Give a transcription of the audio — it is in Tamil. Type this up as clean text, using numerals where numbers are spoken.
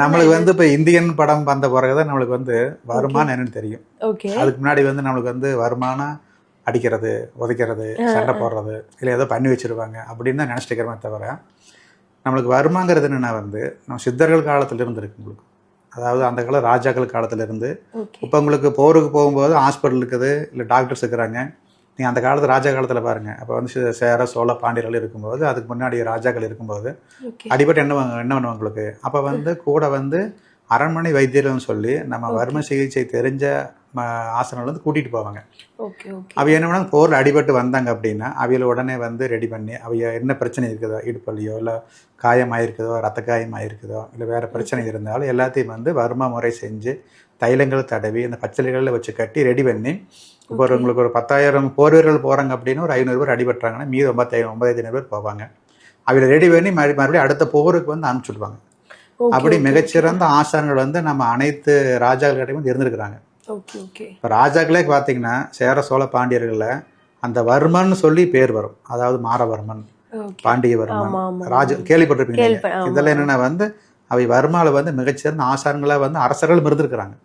நம்மளுக்கு வந்து இப்போ இந்தியன் படம் வந்த பிறகுதான் நம்மளுக்கு வந்து வருமானம் என்னன்னு தெரியும். அதுக்கு முன்னாடி வந்து நம்மளுக்கு வந்து வருமானம் அடிக்கிறது, உதைக்கிறது, சண்டை போடுறது, இல்லை ஏதோ பண்ணி வச்சிருவாங்க அப்படின்னு தான் நினச்சிட்டு இருக்கிறோமே தவிர, நம்மளுக்கு வருமாங்கிறது என்னென்னா வந்து நம்ம சித்தர்கள் காலத்துல இருந்து இருக்கு உங்களுக்கு. அதாவது அந்த கால ராஜாக்கள் காலத்துல இருந்து இப்போ உங்களுக்கு போருக்கு போகும்போது ஹாஸ்பிட்டல் இருக்குது, இல்லை டாக்டர்ஸ் இருக்கிறாங்க. நீங்கள் அந்த காலத்து ராஜா காலத்தில் பாருங்கள், அப்போ வந்து சேர சோழ பாண்டியர்கள் இருக்கும்போது, அதுக்கு முன்னாடி ராஜாக்கள் இருக்கும்போது அடிபட்டு என்ன பண்ணுவாங்க உங்களுக்கு, அப்போ வந்து கூட வந்து அரண்மனை வைத்தியர்னு சொல்லி நம்ம வறுமை சிகிச்சை தெரிஞ்ச ஆசனங்கள் வந்து கூட்டிகிட்டு போவாங்க. அவ என்ன பண்ணாங்க, போரில் அடிபட்டு வந்தாங்க அப்படின்னா அவையில் உடனே வந்து ரெடி பண்ணி அவைய என்ன பிரச்சனை இருக்குதோ, இடுப்பள்ளியோ இல்லை காயமாயிருக்குதோ, ரத்த காயமாயிருக்குதோ, இல்லை வேறு பிரச்சனை இருந்தாலும் எல்லாத்தையும் வந்து வறுமை முறை செஞ்சு தைலங்கள் தடவி அந்த பச்சளைகளில் வச்சு கட்டி ரெடி பண்ணி, இப்போ உங்களுக்கு ஒரு 10,000 போர் வீரர்கள் போகிறாங்க அப்படின்னா ஒரு 500 பேர் அடிபட்டுறாங்கன்னா மீது 9,500 பேர் போவாங்க. அவையில் ரெடி பண்ணி மறுபடியும் அடுத்த போருக்கு வந்து அனுப்பிச்சுடுவாங்க. அப்படி மிகச்சிறந்த ஆசான்கள் வந்து நம்ம அனைத்து ராஜாக்கள்கிட்டையும் வந்து இருந்திருக்கிறாங்க. இப்போ ராஜாக்களே பார்த்தீங்கன்னா சேர சோழ பாண்டியர்களில் அந்த வர்மன் சொல்லி பேர் வரும். அதாவது மாரவர்மன், பாண்டியவர்மன், ராஜ கேள்விப்பட்டிருப்பீங்க. இதெல்லாம் என்னென்னா வந்து அவை வர்மாவில் வந்து மிகச்சிறந்த ஆசான்களாக வந்து அரசர்களும் இருந்திருக்கிறாங்க.